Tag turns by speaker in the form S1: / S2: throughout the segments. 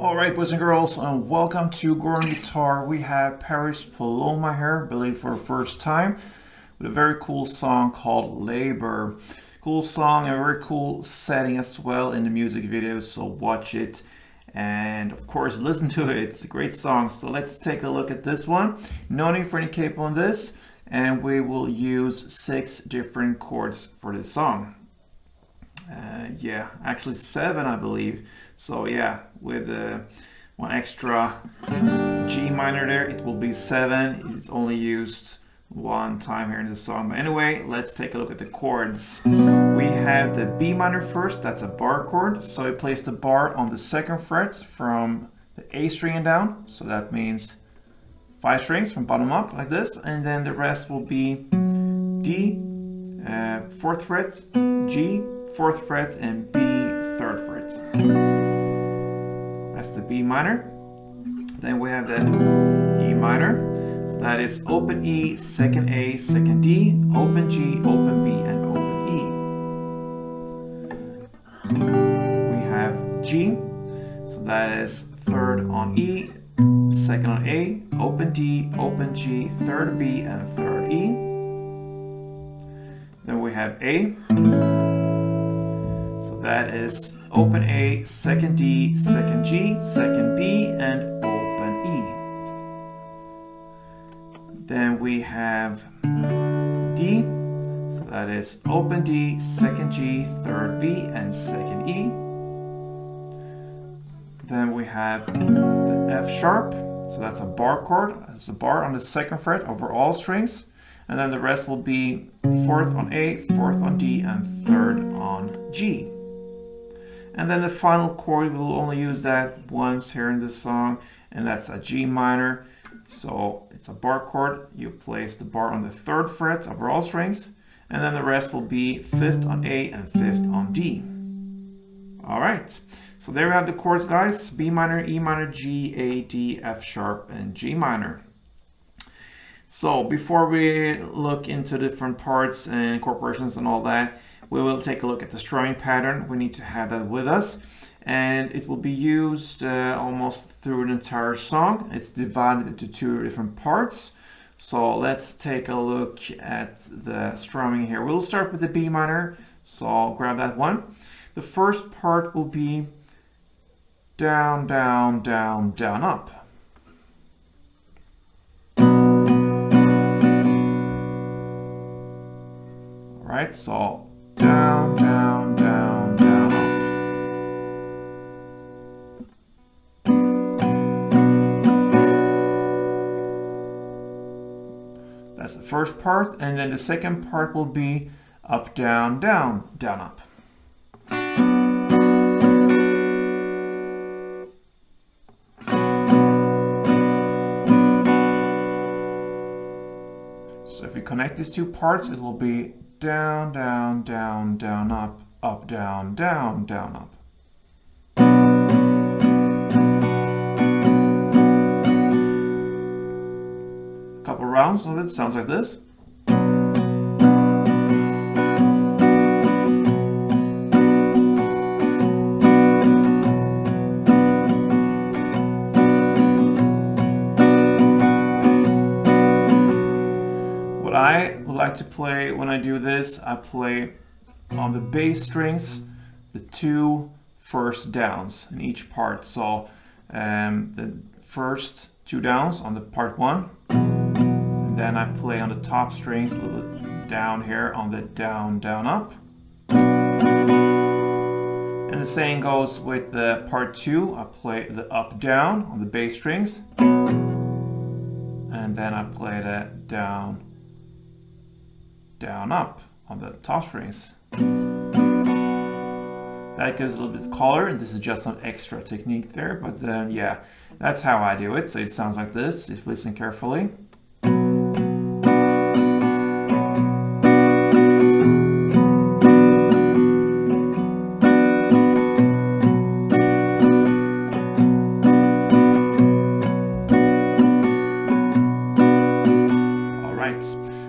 S1: Alright, boys and girls, and welcome to Growing Guitar. We have Paris Paloma here, I believe for the first time, with a very cool song called Labor. Cool song, a very cool setting as well in the music video, so watch it and of course listen to it. It's a great song. So let's take a look at this one. No need for any capo on this, and we will use 6 different chords for this song. Yeah, actually 7 I believe. So yeah, with one extra G minor there, it will be 7. It's only used one time here in the song. But anyway, let's take a look at the chords. We have the B minor first, that's a bar chord. So we place the bar on the 2nd fret from the A string and down. So that means 5 strings from bottom up like this. And then the rest will be D, 4th fret, G, 4th fret, and B, 3rd fret. That's the B minor. Then we have the E minor. So that is open E, 2nd A, 2nd D, open G, open B, and open E. We have G. So that is 3rd on E, 2nd on A, open D, open G, 3rd B, and 3rd E. Then we have A. So that is open A, 2nd D, 2nd G, 2nd B, and open E. Then we have D. So that is open D, 2nd G, 3rd B, and 2nd E. Then we have the F sharp. So that's a bar chord. It's a bar on the 2nd fret over all strings. And then the rest will be 4th on A, 4th on D, and 3rd on G. And then the final chord, we will only use that once here in this song, and that's a G minor. So it's a bar chord. You place the bar on the 3rd fret over all strings, and then the rest will be 5th on A and 5th on D. All right, so there we have the chords, guys. B minor, E minor, G, A, D, F sharp, and G minor. So before we look into different parts and incorporations and all that, we will take a look at the strumming pattern. We need to have that with us, and it will be used almost through an entire song. It's divided into 2 different parts. So let's take a look at the strumming here. We'll start with the B minor, so I'll grab that one. The first part will be down, down, down, down, up. All right, so down, down, down, down, up. That's the first part, and then the second part will be up, down, down, down, up. So if we connect these 2 parts, it will be down, down, down, down, up, down, down, down, up. A couple rounds of it sounds like this. I would like to play, when I do this, I play on the bass strings the 2 first downs in each part. So the first 2 downs on the part 1, and then I play on the top strings a little bit down here on the down, down, up. And the same goes with the part 2. I play the up, down on the bass strings, and then I play the down, down, up on the top strings. That gives a little bit of color, and this is just some extra technique there, but then yeah, that's how I do it. So it sounds like this if you listen carefully.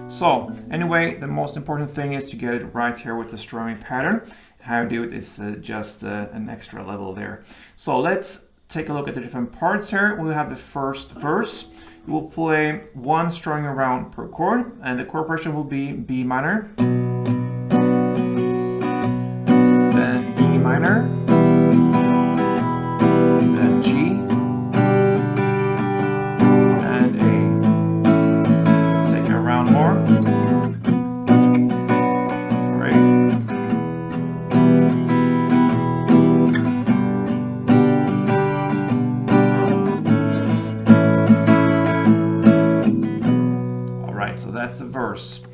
S1: So anyway, the most important thing is to get it right here with the strumming pattern. How I do it is just an extra level there. So let's take a look at the different parts here. We'll have the first verse. You will play one strumming round per chord, and the chord progression will be B minor, then E minor, then G, and A. Let's take a round more. So that's the verse.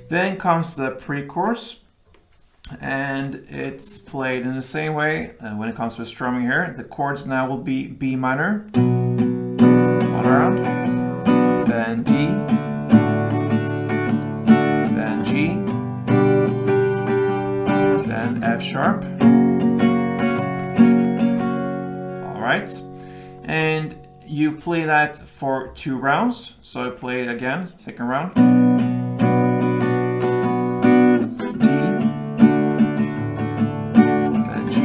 S1: Then comes the pre-chorus, and it's played in the same way. And when it comes to strumming here, the chords now will be B minor, one round, then D, then G, then F sharp. All right, and you play that for 2 rounds. So I play it again, second round. D, then G,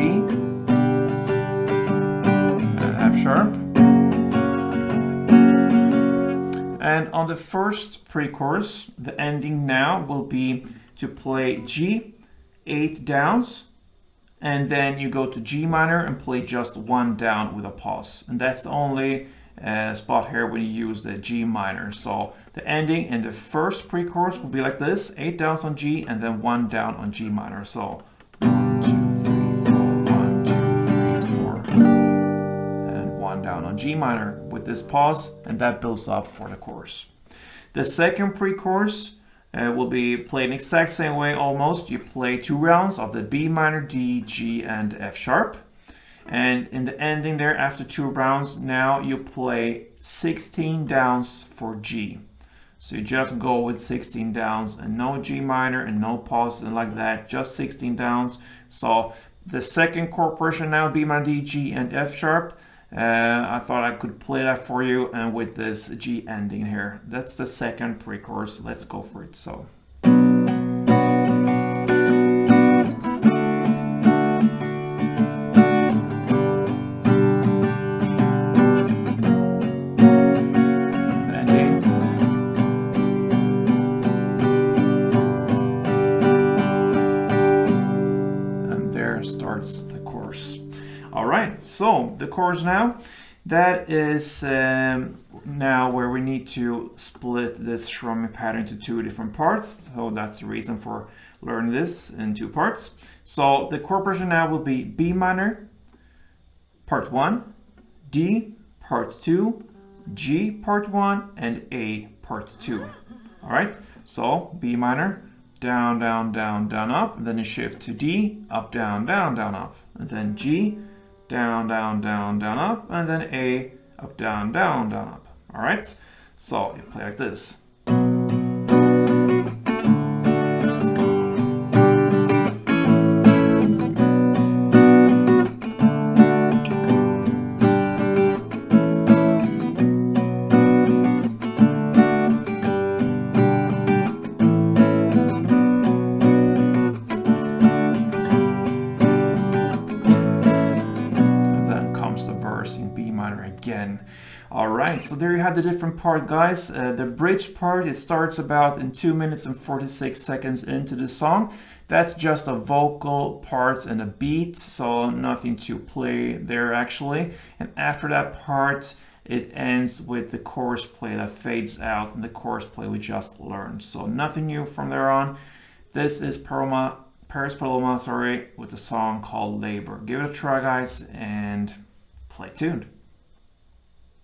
S1: and F sharp. And on the first pre-chorus, the ending now will be to play G, 8 downs, and then you go to G minor and play just 1 down with a pause. And that's the only spot here when you use the G minor. So the ending in the first pre-chorus will be like this: 8 downs on G and then 1 down on G minor. So 1, 2, 3, 4, 1, 2, 3, 4, and 1 down on G minor with this pause, and that builds up for the chorus. The second pre-chorus will be played in the exact same way almost. You play 2 rounds of the B minor, D, G, and F sharp. And in the ending there, after 2 rounds, now you play 16 downs for G. So you just go with 16 downs and no G minor and no pauses and like that, just 16 downs. So the second chord progression now, B minor, D, G, and F sharp. I thought I could play that for you, and with this G ending here. That's the second pre-chorus. Let's go for it. So. Ending. And there starts the chorus. All right, so the chords now, that is now where we need to split this strumming pattern into 2 different parts. So that's the reason for learning this in 2 parts. So the chord progression now will be B minor, part 1, D, part 2, G, part 1, and A, part 2. All right, so B minor, down, down, down, down, up. And then you shift to D, up, down, down, down, up. And then G, down, down, down, down, up, and then A, up, down, down, down, up. All right, so you play like this. Again. All right, so there you have the different part, guys. The bridge part, it starts about in 2 minutes and 46 seconds into the song. That's just a vocal part and a beat, so nothing to play there actually. And after that part, it ends with the chorus play that fades out, and the chorus play we just learned. So nothing new from there on. This is PALOMA, with a song called Labor. Give it a try, guys, and play tuned.